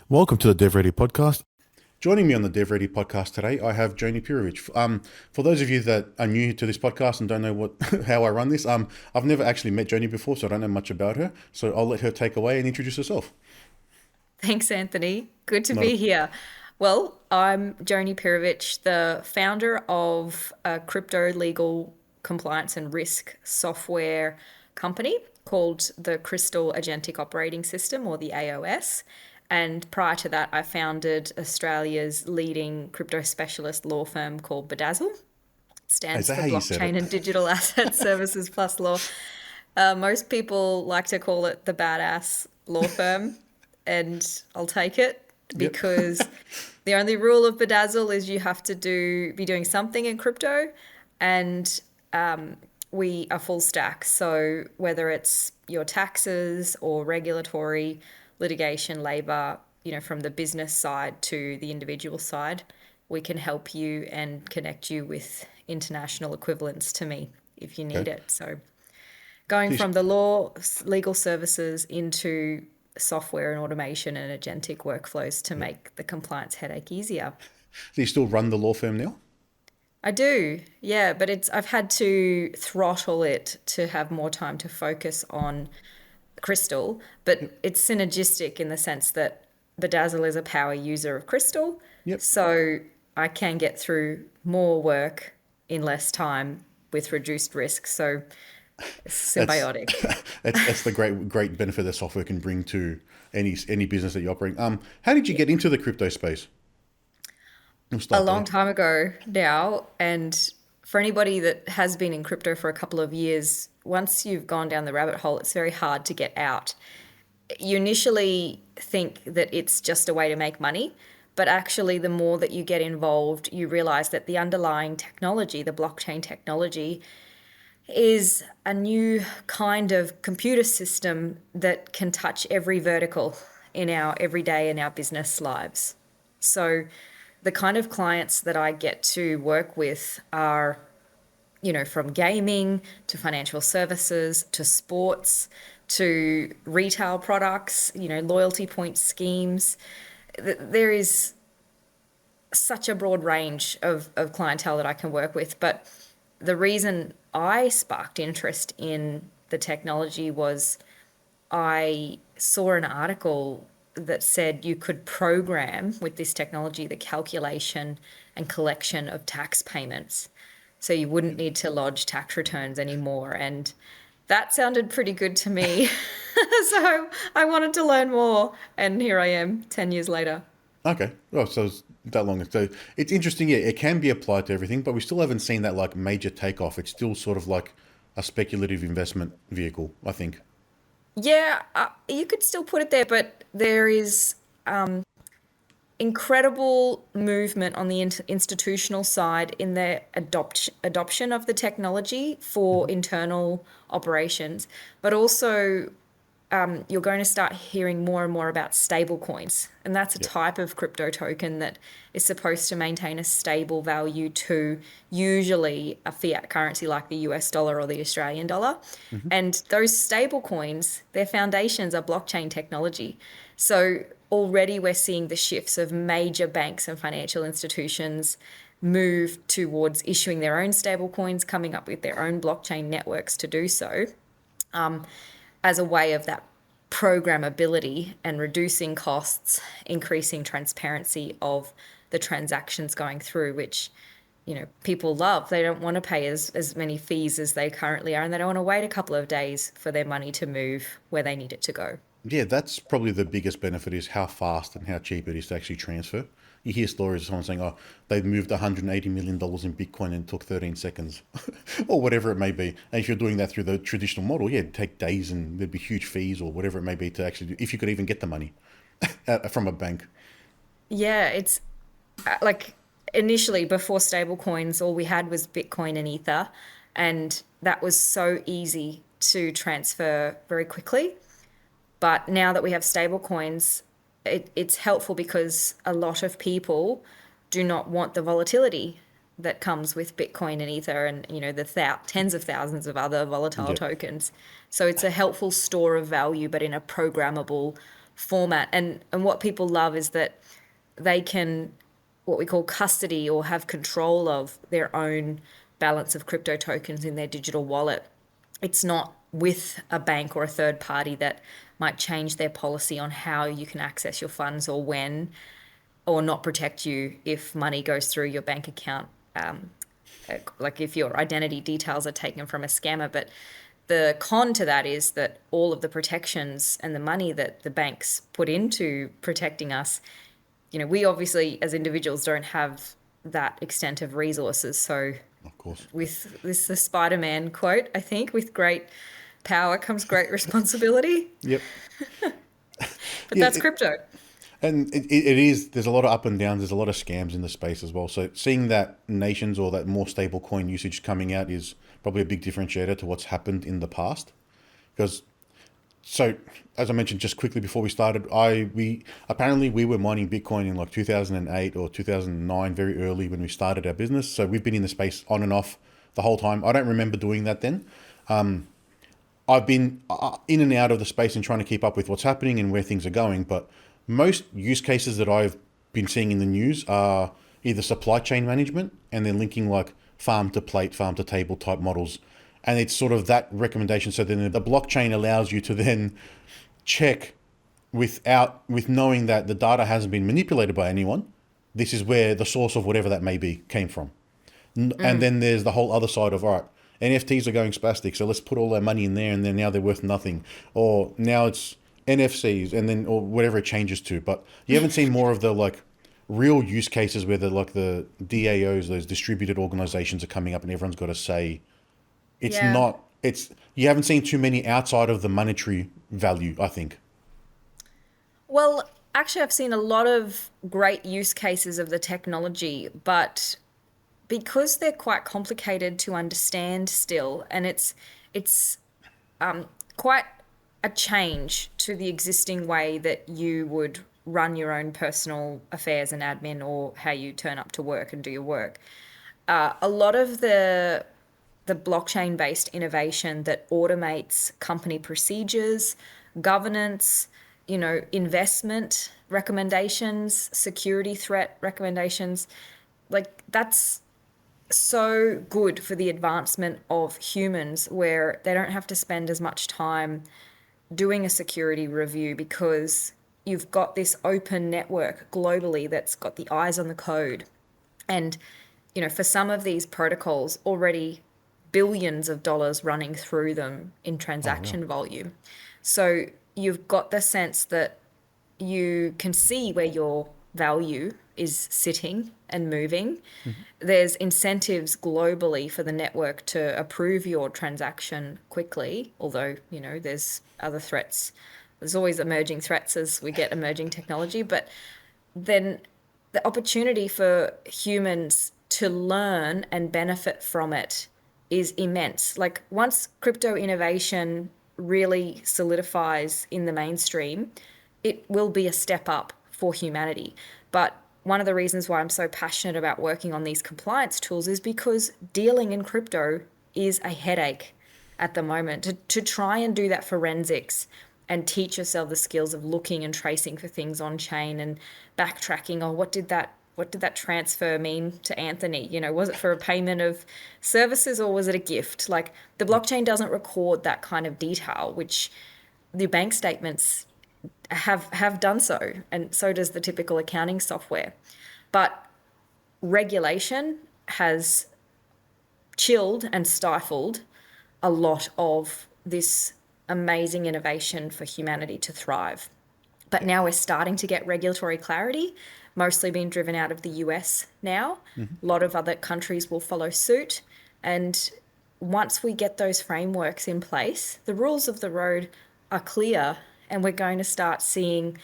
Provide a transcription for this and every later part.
Welcome to the DevReady podcast. Joining me on the DevReady podcast today, I have Joni Pirovich. For those of you that are new to this podcast and don't know how I run this, I've never actually met Joni before, so I don't know much about her. So I'll let her take away and introduce herself. Thanks, Anthony. Good to Not a, be here. Well, I'm Joni Pirovich, the founder of a crypto legal compliance and risk software company called the Crystal Agentic Operating System, or the AOS. And prior to that, I founded Australia's leading crypto specialist law firm called B'DASL. It is stands that for how you said Blockchain it? and Digital Asset Services Plus Law. Most people like to call it the badass law firm, and I'll take it Yep. because the only rule of Bedazzle is you have to be doing something in crypto, and we are full stack. So whether it's your taxes or regulatory, litigation, labor, from the business side to the individual side, we can help you and connect you with international equivalents to me if you need Okay. it. So going So from the legal services into software and automation and agentic workflows to yep. make the compliance headache easier. Do you still run the law firm now? I do, yeah, but I've had to throttle it to have more time to focus on Crystal, Yep. but it's synergistic in the sense that Bedazzle is a power user of Crystal, Yep. so I can get through more work in less time with reduced risk. So it's That's symbiotic. that's the great benefit that software can bring to any business that you operate. How did you get into the crypto space? We'll A start long there. time ago now. And for anybody that has been in crypto for a couple of years, once you've gone down the rabbit hole, it's very hard to get out. You initially think that it's just a way to make money, but actually, the more that you get involved, you realize that the underlying technology, the blockchain technology, is a new kind of computer system that can touch every vertical in our everyday and our business lives. So the kind of clients that I get to work with are, from gaming to financial services to sports to retail products, loyalty point schemes. There is such a broad range of clientele that I can work with. But the reason I sparked interest in the technology was I saw an article that said you could program with this technology the calculation and collection of tax payments. So you wouldn't need to lodge tax returns anymore. And that sounded pretty good to me. So I wanted to learn more. And here I am 10 years later. Okay. Oh, so it's that long. So it's interesting. Yeah, it can be applied to everything, but we still haven't seen that like major takeoff. It's still sort of like a speculative investment vehicle, I think. Yeah, you could still put it there, but there is incredible movement on the institutional side in their adoption of the technology for Hmm. internal operations, but also you're going to start hearing more and more about stable coins. And that's a Yep. type of crypto token that is supposed to maintain a stable value to usually a fiat currency like the US dollar or the Australian dollar. Hmm. And those stable coins, their foundations are blockchain technology. So already we're seeing the shifts of major banks and financial institutions move towards issuing their own stable coins, coming up with their own blockchain networks to do so as a way of that programmability and reducing costs, increasing transparency of the transactions going through, which people love. They don't want to pay as many fees as they currently are, and they don't want to wait a couple of days for their money to move where they need it to go. Yeah, that's probably the biggest benefit is how fast and how cheap it is to actually transfer. You hear stories of someone saying, "Oh, they've moved $180 million in Bitcoin and it took 13 seconds," or whatever it may be. And if you're doing that through the traditional model, yeah, it'd take days and there'd be huge fees or whatever it may be to actually do, if you could even get the money from a bank. Yeah, it's like initially before stablecoins, all we had was Bitcoin and Ether, and that was so easy to transfer very quickly. But now that we have stablecoins, it's helpful because a lot of people do not want the volatility that comes with Bitcoin and Ether and the tens of thousands of other volatile Yep. tokens. So it's a helpful store of value, but in a programmable format. And what people love is that they can, what we call custody, or have control of their own balance of crypto tokens in their digital wallet. It's not with a bank or a third party that might change their policy on how you can access your funds or when, or not protect you if money goes through your bank account, like if your identity details are taken from a scammer. But the con to that is that all of the protections and the money that the banks put into protecting us, we obviously as individuals don't have that extent of resources. So Of course. with this, the Spider-Man quote, I think, with great power comes great responsibility. Yep. But Yeah, that's crypto. and it is, there's a lot of up and downs, there's a lot of scams in the space as well. So seeing that nations or that more stable coin usage coming out is probably a big differentiator to what's happened in the past. Because, so as I mentioned just quickly before we started, we were mining Bitcoin in like 2008 or 2009, very early when we started our business. So we've been in the space on and off the whole time. I don't remember doing that then. I've been in and out of the space and trying to keep up with what's happening and where things are going. But most use cases that I've been seeing in the news are either supply chain management, and they're linking like farm to plate, farm to table type models. And it's sort of that recommendation. So then the blockchain allows you to then check with knowing that the data hasn't been manipulated by anyone. This is where the source of whatever that may be came from. And then there's the whole other side of, all right, NFTs are going spastic, so let's put all our money in there, and then now they're worth nothing. Or now it's NFCs, and then, or whatever it changes to. But you haven't seen more of the like real use cases where the DAOs, those distributed organizations, are coming up and everyone's got to say. Yeah. You haven't seen too many outside of the monetary value, I think. Well, actually, I've seen a lot of great use cases of the technology, but because they're quite complicated to understand still, and it's quite a change to the existing way that you would run your own personal affairs and admin, or how you turn up to work and do your work. A lot of the blockchain based innovation that automates company procedures, governance, investment recommendations, security threat recommendations, like that's so good for the advancement of humans, where they don't have to spend as much time doing a security review, because you've got this open network globally that's got the eyes on the code. And, for some of these protocols, already billions of dollars running through them in Oh, yeah. transaction volume. So you've got the sense that you can see where your value is sitting and moving. There's incentives globally for the network to approve your transaction quickly, although, there's other threats. There's always emerging threats as we get emerging technology, but then the opportunity for humans to learn and benefit from it is immense. Like, once crypto innovation really solidifies in the mainstream, it will be a step up for humanity. But one of the reasons why I'm so passionate about working on these compliance tools is because dealing in crypto is a headache at the moment. To try and do that forensics and teach yourself the skills of looking and tracing for things on chain and backtracking, oh, what did that transfer mean to Anthony? Was it for a payment of services, or was it a gift? Like, the blockchain doesn't record that kind of detail, which the bank statements have done so, and so does the typical accounting software. But regulation has chilled and stifled a lot of this amazing innovation for humanity to thrive. But now we're starting to get regulatory clarity, mostly being driven out of the US now. A lot of other countries will follow suit. And once we get those frameworks in place, the rules of the road are clear, and we're going to start seeing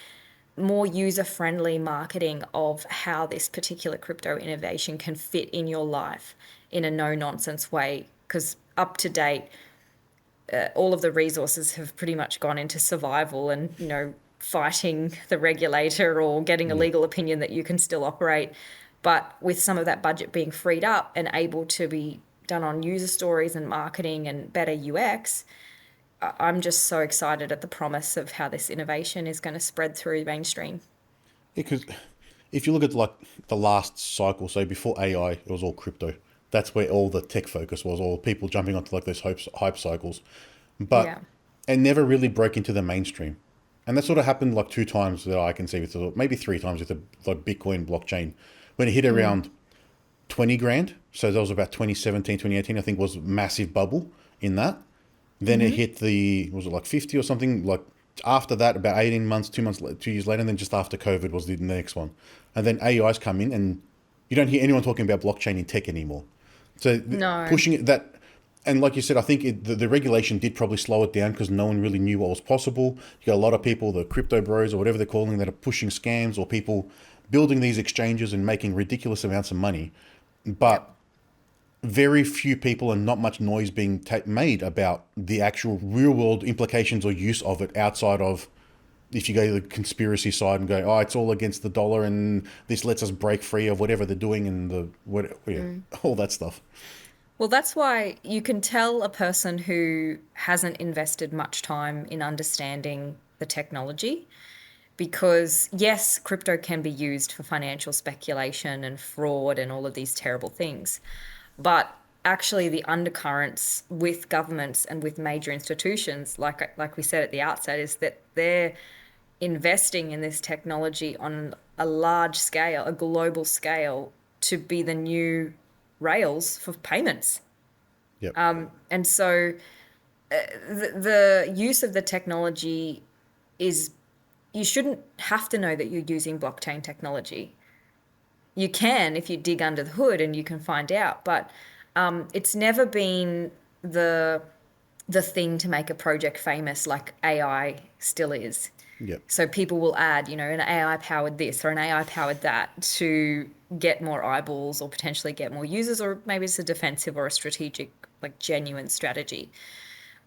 more user-friendly marketing of how this particular crypto innovation can fit in your life in a no-nonsense way. Because up to date, all of the resources have pretty much gone into survival and, fighting the regulator or getting a Yeah. legal opinion that you can still operate. But with some of that budget being freed up and able to be done on user stories and marketing and better UX, I'm just so excited at the promise of how this innovation is going to spread through mainstream. Because if you look at like the last cycle, so before AI, it was all crypto. That's where all the tech focus was, all people jumping onto like those hype cycles. But Yeah. it never really broke into the mainstream. And that sort of happened like two times that I can see with maybe three times with the like Bitcoin blockchain. When it hit around 20 grand, so that was about 2017, 2018, I think was massive bubble in that. Then it hit the, was it like 50 or something? Like after that, about 18 months, 2 months, 2 years later, and then just after COVID was the next one. And then AI's come in and you don't hear anyone talking about blockchain in tech anymore. So No. pushing it that, and like you said, I think the regulation did probably slow it down because no one really knew what was possible. You got a lot of people, the crypto bros or whatever they're calling, that are pushing scams or people building these exchanges and making ridiculous amounts of money. But Yep. very few people and not much noise being made about the actual real world implications or use of it outside of if you go to the conspiracy side and go, oh, it's all against the dollar and this lets us break free of whatever they're doing and the what, yeah, all that stuff. Well, that's why you can tell a person who hasn't invested much time in understanding the technology because, yes, crypto can be used for financial speculation and fraud and all of these terrible things. But actually, the undercurrents with governments and with major institutions, like we said at the outset, is that they're investing in this technology on a large scale, a global scale, to be the new rails for payments. Yep. And so the use of the technology is, you shouldn't have to know that you're using blockchain technology. You can if you dig under the hood and you can find out, but it's never been the the thing to make a project famous like AI still is. Yep. So people will add, an AI powered this or an AI powered that to get more eyeballs or potentially get more users, or maybe it's a defensive or a strategic, like genuine strategy.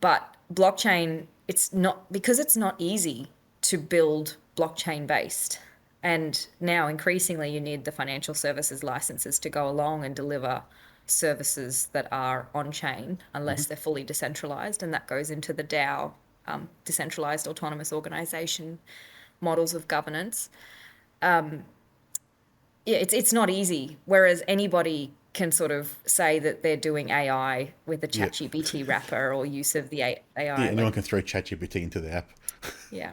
But blockchain, it's not, because it's not easy to build blockchain based. And now increasingly you need the financial services licenses to go along and deliver services that are on chain unless they're fully decentralized. And that goes into the DAO, decentralized autonomous organization models of governance. Yeah, it's not easy. Whereas anybody can sort of say that they're doing AI with the Yep. ChatGPT wrapper or use of the Yeah, AI, anyone like, can throw ChatGPT into the app. yeah,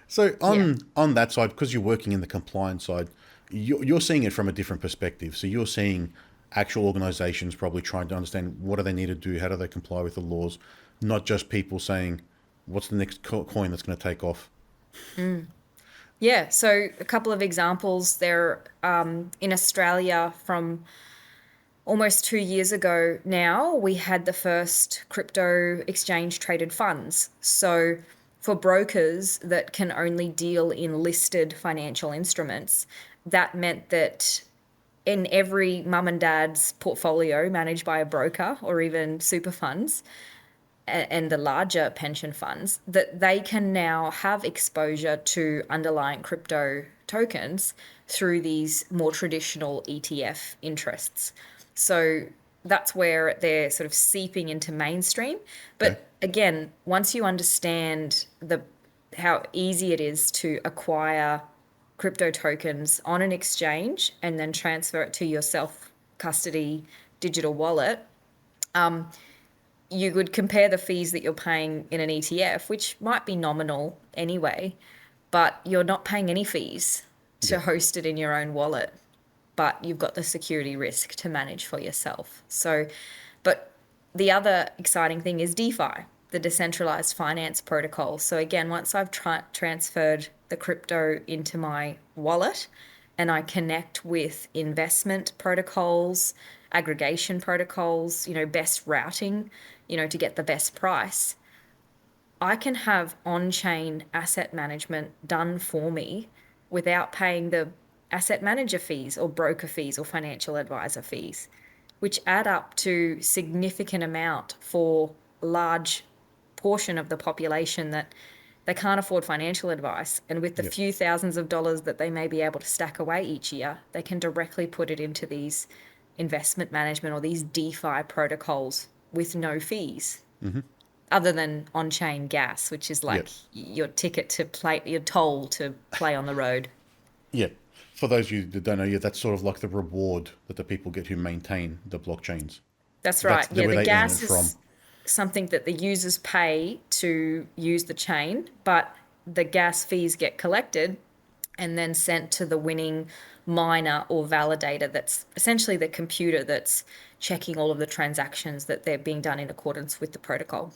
So yeah. on that side, because you're working in the compliance side, you're seeing it from a different perspective. So you're seeing actual organizations probably trying to understand what do they need to do, how do they comply with the laws, not just people saying, what's the next coin that's going to take off? Yeah, so a couple of examples there, in Australia from almost 2 years ago now, we had the first crypto exchange traded funds. So for brokers that can only deal in listed financial instruments, that meant that in every mum and dad's portfolio managed by a broker or even super funds and the larger pension funds, that they can now have exposure to underlying crypto tokens through these more traditional ETF interests. So that's where they're sort of seeping into mainstream. Okay. But again, once you understand the how easy it is to acquire crypto tokens on an exchange and then transfer it to your self custody digital wallet, you would compare the fees that you're paying in an ETF, which might be nominal anyway, but you're not paying any fees to Yep. host it in your own wallet, but you've got the security risk to manage for yourself. So, but the other exciting thing is DeFi, the decentralized finance protocol. So again, once I've transferred the crypto into my wallet and I connect with investment protocols, aggregation protocols, best routing, to get the best price, I can have on-chain asset management done for me without paying the asset manager fees or broker fees or financial advisor fees, which add up to significant amount for a large portion of the population that they can't afford financial advice. And with the Yep. few thousands of dollars that they may be able to stack away each year, they can directly put it into these investment management or these DeFi protocols with no fees. other than on-chain gas, which is Yeah. like your ticket to play, your toll to play on the road. Yeah. For those of you that don't know, yeah, that's sort of like the reward that the people get who maintain the blockchains. That's That's right. Yeah, where the they earn it gas from. is something that the users pay to use the chain, but the gas fees get collected and then sent to the winning miner or validator, that's essentially the computer that's checking all of the transactions that they're being done in accordance with the protocol.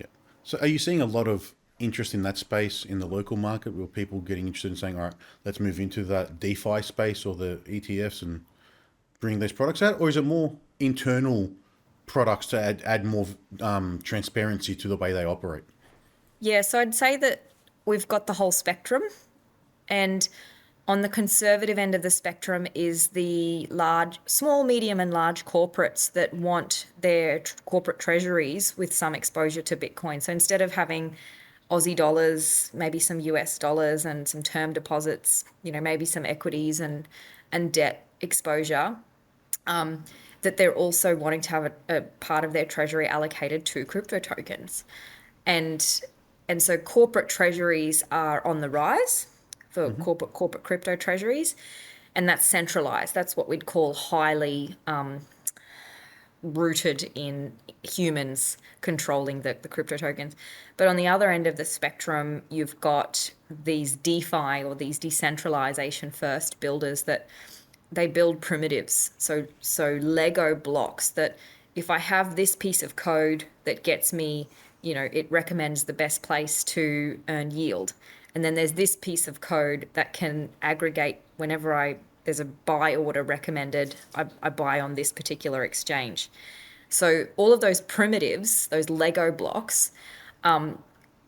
Yeah. So are you seeing a lot of interest in that space in the local market? Were people getting interested in saying, all right, let's move into that DeFi space or the ETFs and bring these products out? Or is it more internal products to add more transparency to the way they operate? Yeah, so I'd say that we've got the whole spectrum. And on the conservative end of the spectrum is the large, small, medium, and large corporates that want their corporate treasuries with some exposure to Bitcoin. So instead of having Aussie dollars, maybe some US dollars and some term deposits, maybe some equities and debt exposure, that they're also wanting to have a part of their treasury allocated to crypto tokens. And and so corporate treasuries are on the rise for Hmm. corporate crypto treasuries, and that's centralized. That's what we'd call highly rooted in humans controlling the crypto tokens. But on the other end of the spectrum, you've got these DeFi or these decentralization first builders that they build primitives. So Lego blocks that if I have this piece of code that gets me, it recommends the best place to earn yield. And then there's this piece of code that can aggregate whenever there's a buy order recommended, I buy on this particular exchange. So all of those primitives, those Lego blocks,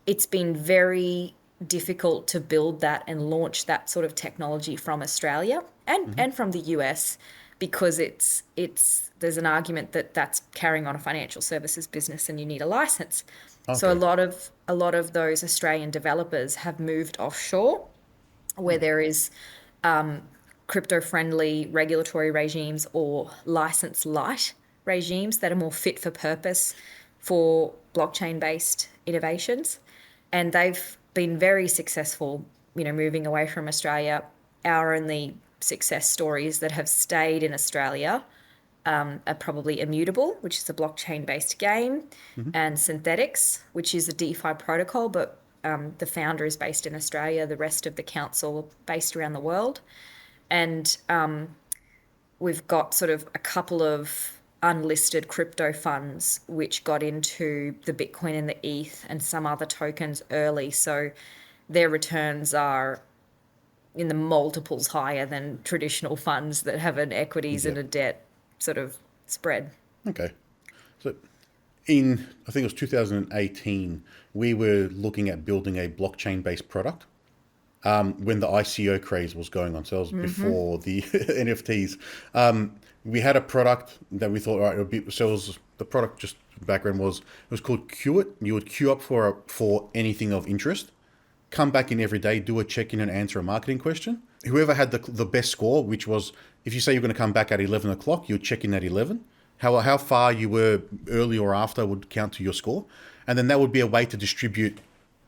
it's been very difficult to build that and launch that sort of technology from Australia Hmm. and from the US because it's there's an argument that that's carrying on a financial services business and you need a license. So Okay. a lot of those Australian developers have moved offshore where Hmm. there is crypto friendly regulatory regimes or license light regimes that are more fit for purpose for blockchain based innovations. And they've been very successful, moving away from Australia. Our only success stories that have stayed in Australia are probably Immutable, which is a blockchain based game, Hmm. and Synthetix, which is a DeFi protocol, but the founder is based in Australia, the rest of the council based around the world. And we've got sort of a couple of unlisted crypto funds which got into the Bitcoin and the ETH and some other tokens early. So their returns are in the multiples higher than traditional funds that have an equities Yeah. and a debt sort of spread. Okay. So in, I think it was 2018, we were looking at building a blockchain based product when the ICO craze was going on. So that was before the NFTs. We had a product that we thought, all right, it would be, so it was, the product just background was, it was called Queue It. You would queue up for anything of interest, come back in every day, do a check in and answer a marketing question. Whoever had the best score, which was, if you say you're going to come back at 11 o'clock, you'd check in at 11. How far you were early or after would count to your score. And then that would be a way to distribute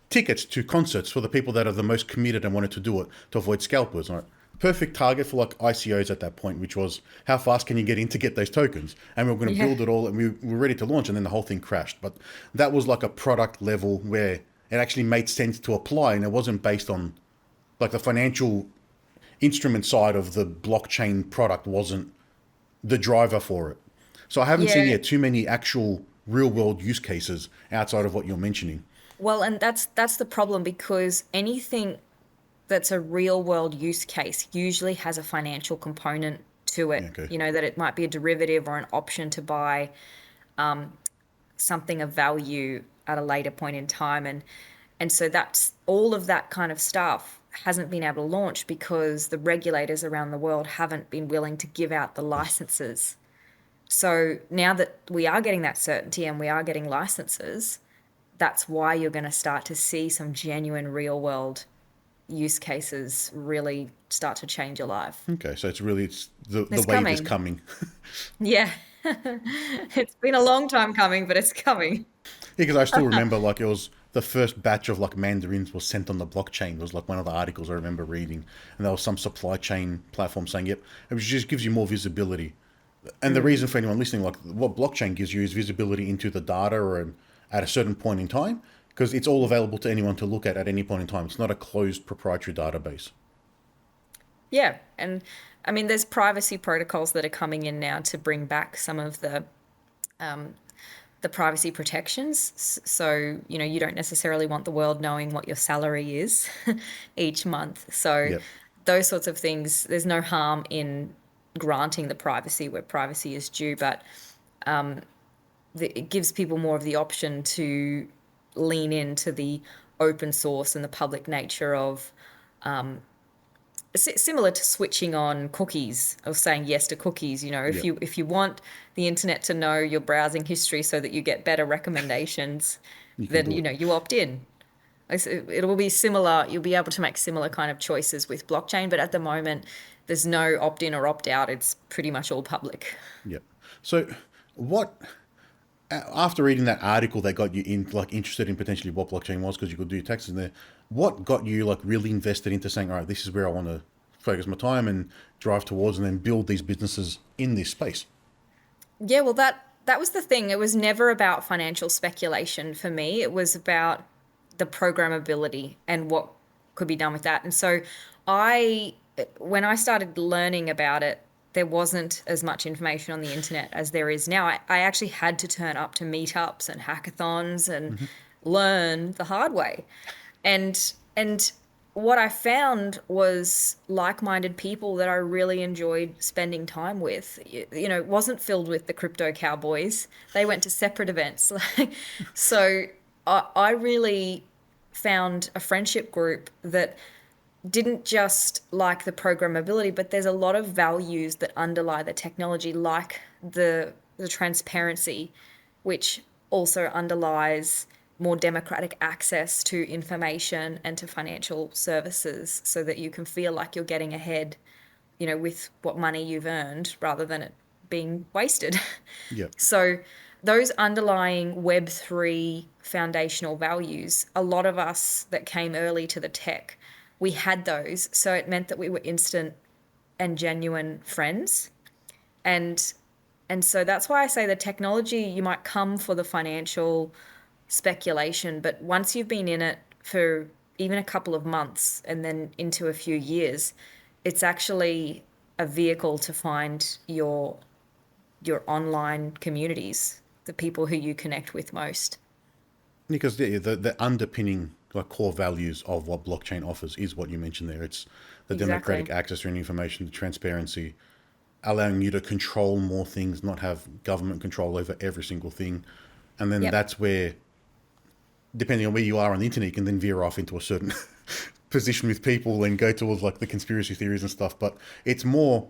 tickets to concerts for the people that are the most committed and wanted to do it to avoid scalpers. Right? Perfect target for like ICOs at that point, which was how fast can you get in to get those tokens? And we were going to Yeah. build it all and we were ready to launch and then the whole thing crashed. But that was like a product level where it actually made sense to apply and it wasn't based on like the financial instrument side of the blockchain product wasn't the driver for it. So I haven't seen Yeah. yet too many actual real world use cases outside of what you're mentioning. Well, and that's the problem because anything that's a real world use case usually has a financial component to Yeah, it. okay. That it might be a derivative or an option to buy something of value at a later point in time. And so that's all of that kind of stuff hasn't been able to launch because the regulators around the world haven't been willing to give out the Yes. licenses. So now that we are getting that certainty and we are getting licenses, that's why you're going to start to see some genuine real world use cases really start to change your life. Okay, so it's really it's the It's wave is coming. coming. Yeah. It's been a long time coming, but it's coming. Because I still remember like it was the first batch of like mandarins was sent on the blockchain was like one of the articles I remember reading, and there was some supply chain platform saying, "Yep, it just gives you more visibility." And the reason for anyone listening, like what blockchain gives you is visibility into the data or at a certain point in time, because it's all available to anyone to look at any point in time. It's not a closed proprietary database. Yeah, and I mean, there's privacy protocols that are coming in now to bring back some of the privacy protections. So, you don't necessarily want the world knowing what your salary is each month. So, Yep. those sorts of things, there's no harm in granting the privacy where privacy is due, but it gives people more of the option to lean into the open source and the public nature of similar to switching on cookies or saying yes to cookies. If Yep. you want the internet to know your browsing history so that you get better recommendations, You can then do it. you opt in. It will be similar. You'll be able to make similar kind of choices with blockchain, but at the moment, there's no opt in or opt out. It's pretty much all public. Yep. So, what after reading that article that got you in like interested in potentially what blockchain was because you could do taxes in there, what got you like really invested into saying, all right, this is where I want to focus my time and drive towards, and then build these businesses in this space? Yeah, well, that was the thing. It was never about financial speculation for me. It was about the programmability and what could be done with that. And so I when I started learning about it, there wasn't as much information on the internet as there is now. I actually had to turn up to meetups and hackathons and Hmm. learn the hard way. And what I found was like-minded people that I really enjoyed spending time with. It wasn't filled with the crypto cowboys. They went to separate events. So I really found a friendship group that didn't just like the programmability, but there's a lot of values that underlie the technology, like the transparency, which also underlies more democratic access to information and to financial services so that you can feel like you're getting ahead, with what money you've earned rather than it being wasted. Yep. So those underlying Web3 foundational values, a lot of us that came early to the tech, we had those. So it meant that we were instant and genuine friends. And and so that's why I say the technology, you might come for the financial speculation, but once you've been in it for even a couple of months and then into a few years, it's actually a vehicle to find your online communities, the people who you connect with most. Because the underpinning like core values of what blockchain offers is what you mentioned there. It's the democratic Exactly. access to any information, the transparency, allowing you to control more things, not have government control over every single thing. And then Yep. that's where, depending on where you are on the internet, you can then veer off into a certain position with people and go towards like the conspiracy theories and stuff. But it's more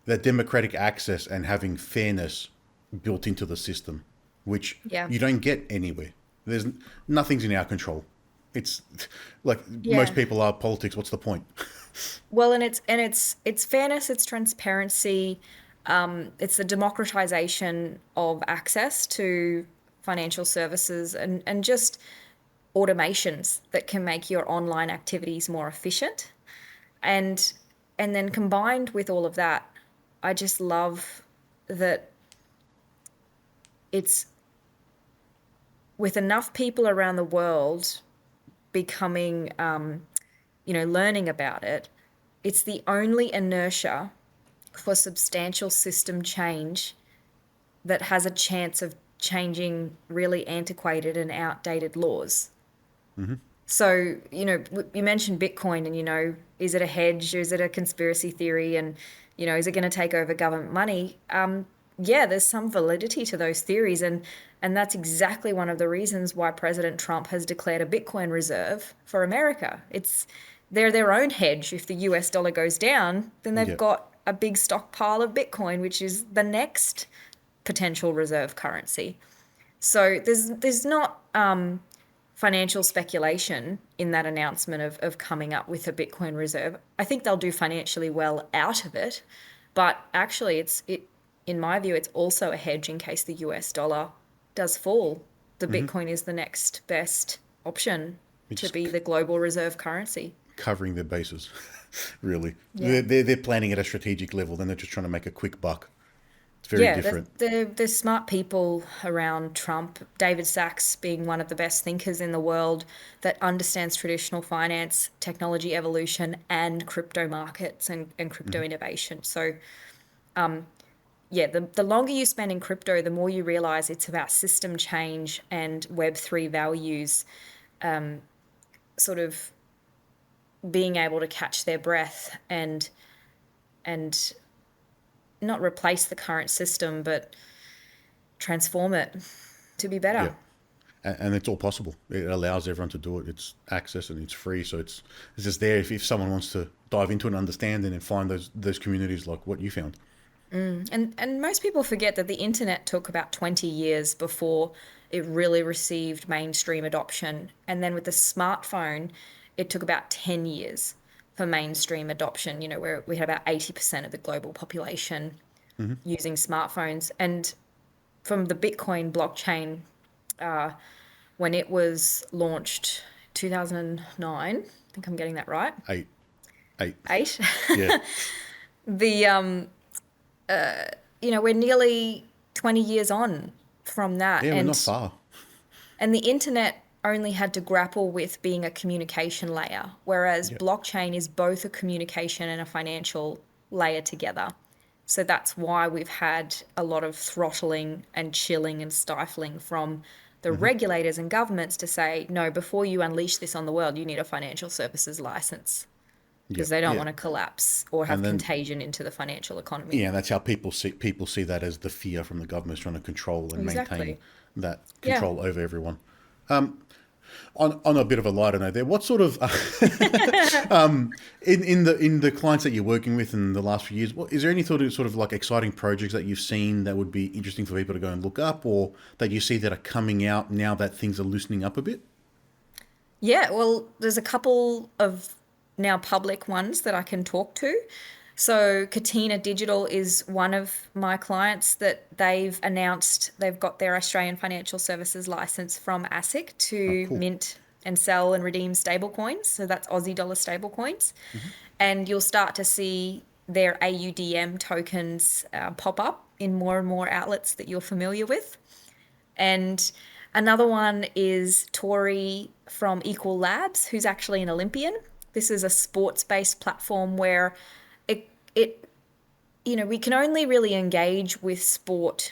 that democratic access and having fairness built into the system, which Yeah. you don't get anywhere. There's nothing's in our control. It's like most Yeah. people are politics. What's the point? Well, and it's fairness, it's transparency, it's the democratization of access to financial services and just automations that can make your online activities more efficient. And and then combined with all of that, I just love that it's with enough people around the world becoming learning about it, it's the only inertia for substantial system change that has a chance of changing really antiquated and outdated laws. Hmm. So, you mentioned Bitcoin and, is it a hedge? Is it a conspiracy theory? And, is it going to take over government money? Yeah, there's some validity to those theories. And that's exactly one of the reasons why President Trump has declared a Bitcoin reserve for America. They're their own hedge. If the US dollar goes down, then they've Yeah. got a big stockpile of Bitcoin, which is the next potential reserve currency. So there's not financial speculation in that announcement of coming up with a Bitcoin reserve. I think they'll do financially well out of it, but actually in my view, it's also a hedge in case the US dollar does fall. The Bitcoin is the next best option to It's be the global reserve currency. covering their bases, really. Yeah. They're planning at a strategic level, then they're just trying to make a quick buck. It's very Yeah, different. there's smart people around Trump. David Sachs being one of the best thinkers in the world that understands traditional finance, technology evolution, and crypto markets and crypto innovation. So, yeah, the longer you spend in crypto, the more you realize it's about system change and Web3 values, sort of being able to catch their breath and not replace the current system, but transform it to be Yeah. better. And it's all possible. It allows everyone to do it. It's access and it's free, so it's just there if someone wants to dive into it and understand and find those communities like what you found. And most people forget that the internet took about 20 years before it really received mainstream adoption. And then with the smartphone, it took about 10 years for mainstream adoption, where we had about 80% of the global population using smartphones. And from the Bitcoin blockchain, when it was launched 2009, I think I'm getting that right. Eight, eight, Eight. yeah, the we're nearly 20 years on from that, yeah. We're not and far. the internet only had to grapple with being a communication layer, whereas Yeah, blockchain is both a communication and a financial layer together. So that's why we've had a lot of throttling and chilling and stifling from the regulators and governments to say, no, before you unleash this on the world, you need a financial services license, yeah, because they don't yeah. want to collapse or have And then contagion into the financial economy. yeah, that's how people see that as the fear from the government is trying to control and maintain Exactly. that Yeah. control over everyone. On a bit of a lighter note, there, what sort of in the clients that you're working with in the last few years, is there any sort of like exciting projects that you've seen that would be interesting for people to go and look up, or that you see that are coming out now that things are loosening up a bit? Yeah, well, there's a couple of now public ones that I can talk to. So, Catena Digital is one of my clients that they've announced they've got their Australian financial services license from ASIC Oh, to cool. mint and sell and redeem stablecoins. So, that's Aussie dollar stablecoins. Hmm. And you'll start to see their AUDM tokens pop up in more and more outlets that you're familiar with. And another one is Tori from Equal Labs, who's actually an Olympian. This is a sports-based platform where it we can only really engage with sport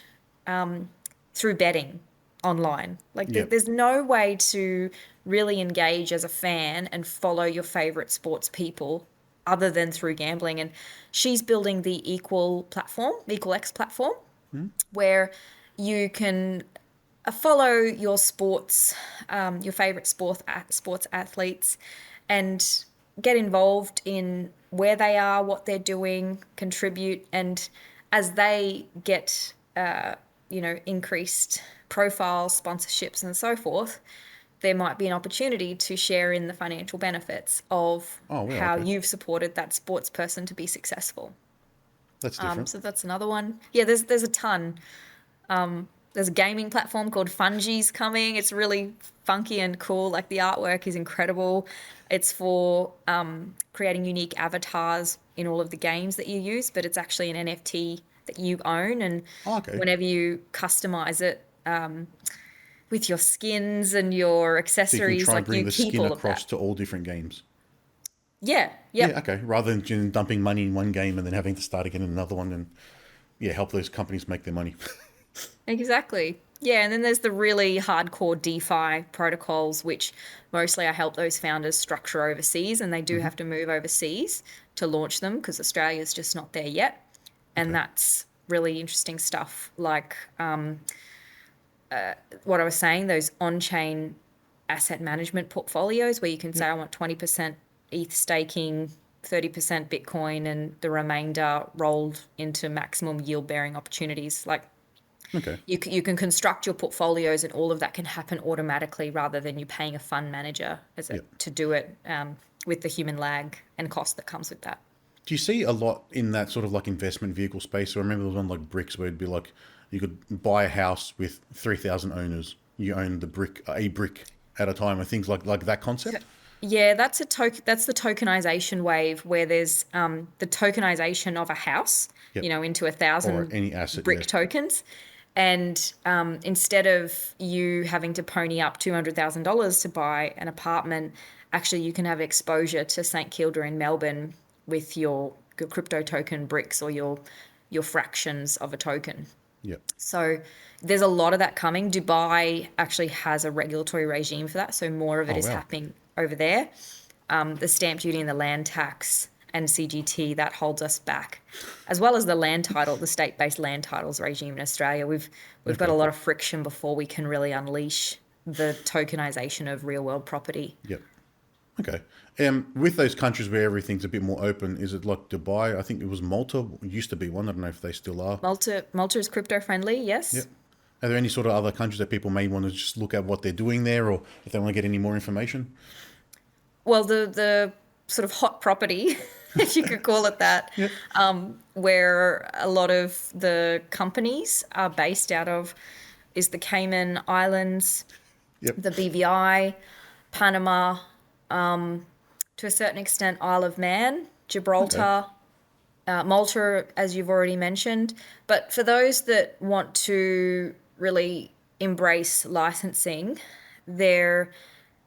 through betting online. Like Yeah. there's no way to really engage as a fan and follow your favorite sports people other than through gambling. And she's building the Equal platform, Equal X platform, where you can follow your sports, your favorite sports athletes, and get involved in where they are, what they're doing, contribute, and as they get, increased profiles, sponsorships, and so forth, there might be an opportunity to share in the financial benefits of Oh, well, how okay. you've supported that sports person to be successful. That's different. So that's another one. Yeah, there's a ton. There's a gaming platform called Fungi's coming. It's really funky and cool. Like the artwork is incredible. It's for creating unique avatars in all of the games that you use, but it's actually an NFT that you own. And Oh, okay. whenever you customize it with your skins and your So you can accessories, try and like bring you the keep skin all of across that. to all different games. Yeah, Yeah, yep, okay. Rather than dumping money in one game and then having to start again in another one, and yeah, help those companies make their money. exactly. Yeah, and then there's the really hardcore DeFi protocols, which mostly I help those founders structure overseas, and they do Hmm. have to move overseas to launch them because Australia's just not there yet. And Okay. that's really interesting stuff, like what I was saying, those on-chain asset management portfolios where you can say, Yep. I want 20% ETH staking, 30% Bitcoin, and the remainder rolled into maximum yield-bearing opportunities. Like Okay. you can construct your portfolios, and all of that can happen automatically rather than you paying a fund manager Yep. to do it with the human lag and cost that comes with that. Do you see a lot in that sort of like investment vehicle space? So I remember there was one like bricks where it'd be like you could buy a house with 3,000 owners. You own a brick at a time, and things like that concept. Yeah, that's the tokenization wave where there's the tokenization of a house, Yep. into a Or thousand any asset. brick Yeah. tokens. And instead of you having to pony up $200,000 to buy an apartment, actually you can have exposure to St Kilda in Melbourne with your crypto token bricks or your fractions of a token. Yep. So there's a lot of that coming. Dubai actually has a regulatory regime for that, so more of it Oh is wow. happening over there. The stamp duty and the land tax and CGT, that holds us back, as well as the land title, the state-based land titles regime in Australia. We've got a Okay. lot of friction before we can really unleash the tokenization of real-world property. Yep. Okay. With those countries where everything's a bit more open, is it like Dubai? I think it was Malta. It used to be one. I don't know if they still are. Malta is crypto friendly, Yep. yes. Are there any sort of other countries that people may want to just look at what they're doing there, or if they want to get any more information? Well, the sort of hot property, if you could call it that, Yep. where a lot of the companies are based out of, is the Cayman Islands, Yep. the BVI, Panama, to a certain extent, Isle of Man, Gibraltar, Malta, as you've already mentioned. But for those that want to really embrace licensing, there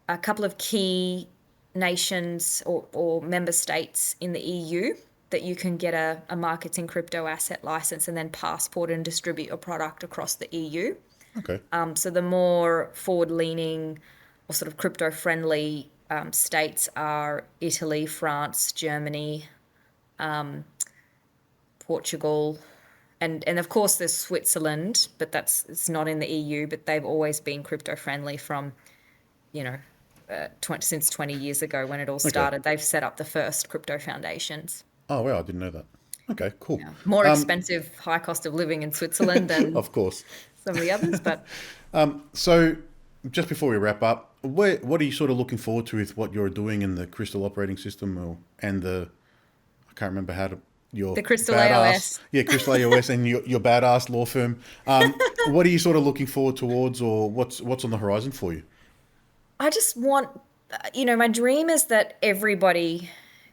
are a couple of key nations or member states in the EU that you can get a markets in crypto asset license and then passport and distribute your product across the EU. Okay. So the more forward-leaning or sort of crypto-friendly states are Italy, France, Germany, Portugal, and of course there's Switzerland, but it's not in the EU, but they've always been crypto-friendly from, since 20 years ago when it all started. They've set up the first crypto foundations. Oh wow, I didn't know that. Okay, cool. More expensive, high cost of living in Switzerland than Of course. some of the others, but So, just before we wrap up, what are you sort of looking forward to with what you're doing in the Crystal operating system, and I can't remember your the Crystal badass, AOS. yeah, Crystal AOS and your badass law firm. What are you sort of looking forward towards, or what's on the horizon for you? I just want, my dream is that everybody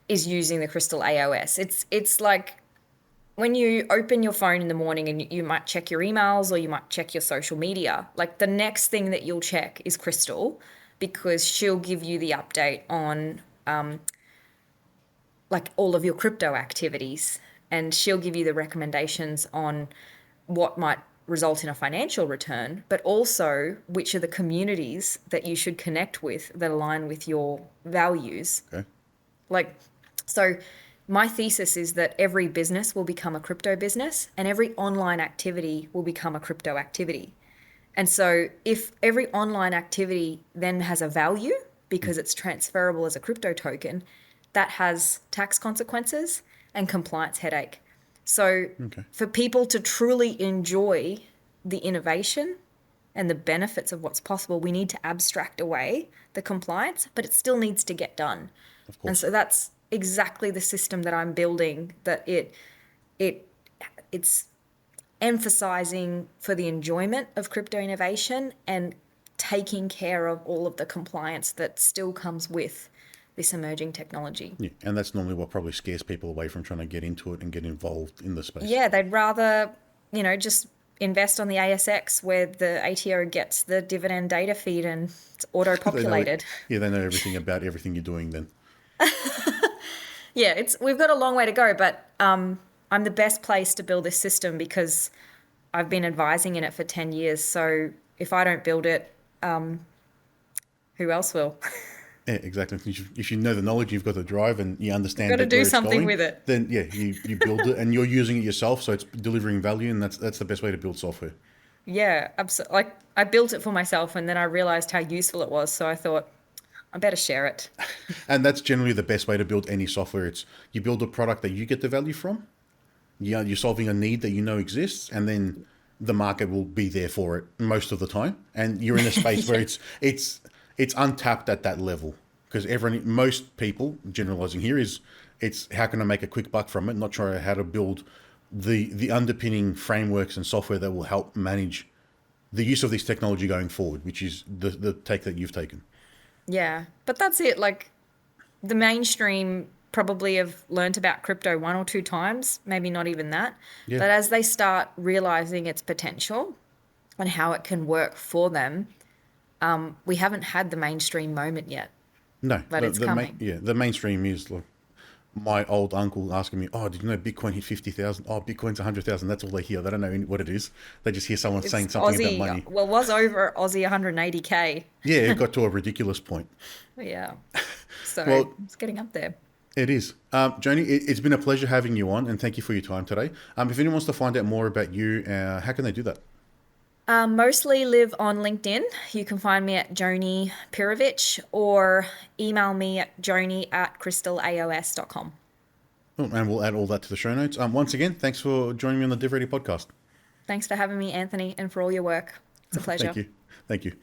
is using the Crystal AOS. It's like when you open your phone in the morning and you might check your emails or you might check your social media, like the next thing that you'll check is Crystal, because she'll give you the update on like all of your crypto activities, and she'll give you the recommendations on what might result in a financial return, but also which are the communities that you should connect with that align with your values. Okay. So my thesis is that every business will become a crypto business and every online activity will become a crypto activity. And so if every online activity then has a value because it's transferable as a crypto token, that has tax consequences and compliance headache. So for people to truly enjoy the innovation and the benefits of what's possible, we need to abstract away the compliance, but it still needs to get done. Of course. And so that's exactly the system that I'm building, that it's emphasizing for the enjoyment of crypto innovation and taking care of all of the compliance that still comes with this emerging technology. Yeah, and that's normally what probably scares people away from trying to get into it and get involved in the space. Yeah, they'd rather, just invest on the ASX where the ATO gets the dividend data feed and it's auto-populated. They know everything about everything you're doing then. Yeah, we've got a long way to go, but I'm the best place to build this system because I've been advising in it for 10 years. So if I don't build it, who else will? Yeah, exactly. If you know the knowledge, you've got the drive, and you understand Got to where do it's something going, with it. then yeah, you build it and you're using it yourself, so it's delivering value, and that's the best way to build software. Yeah, absolutely. Like I built it for myself and then I realized how useful it was. So I thought I better share it. And that's generally the best way to build any software. It's you build a product that you get the value from. You're solving a need that you know exists, and then the market will be there for it most of the time. And you're in a space where it's untapped at that level, because most people, generalizing here, is It's how can I make a quick buck from it, not try how to build the underpinning frameworks and software that will help manage the use of this technology going forward, which is the take that you've taken. Yeah, but that's it. Like the mainstream probably have learnt about crypto one or two times, maybe not even that. Yeah. But as they start realizing its potential and how it can work for them, we haven't had the mainstream moment yet. No, But it's coming. the mainstream is like my old uncle asking me, "Oh, did you know Bitcoin hit 50,000? Oh, Bitcoin's 100,000." That's all they hear. They don't know what it is. They just hear someone saying something Aussie, about money. well, was over Aussie 180K. Yeah, it got to a ridiculous point. Yeah. So Well, it's getting up there. it is. Joni, it's been a pleasure having you on, and thank you for your time today. If anyone wants to find out more about you, how can they do that? Mostly live on LinkedIn. You can find me at Joni Pirovich or email me at joni@crystalaos.com. Oh, and we'll add all that to the show notes. Once again, thanks for joining me on the DevReady podcast. Thanks for having me, Anthony, and for all your work. It's a pleasure. Thank you. Thank you.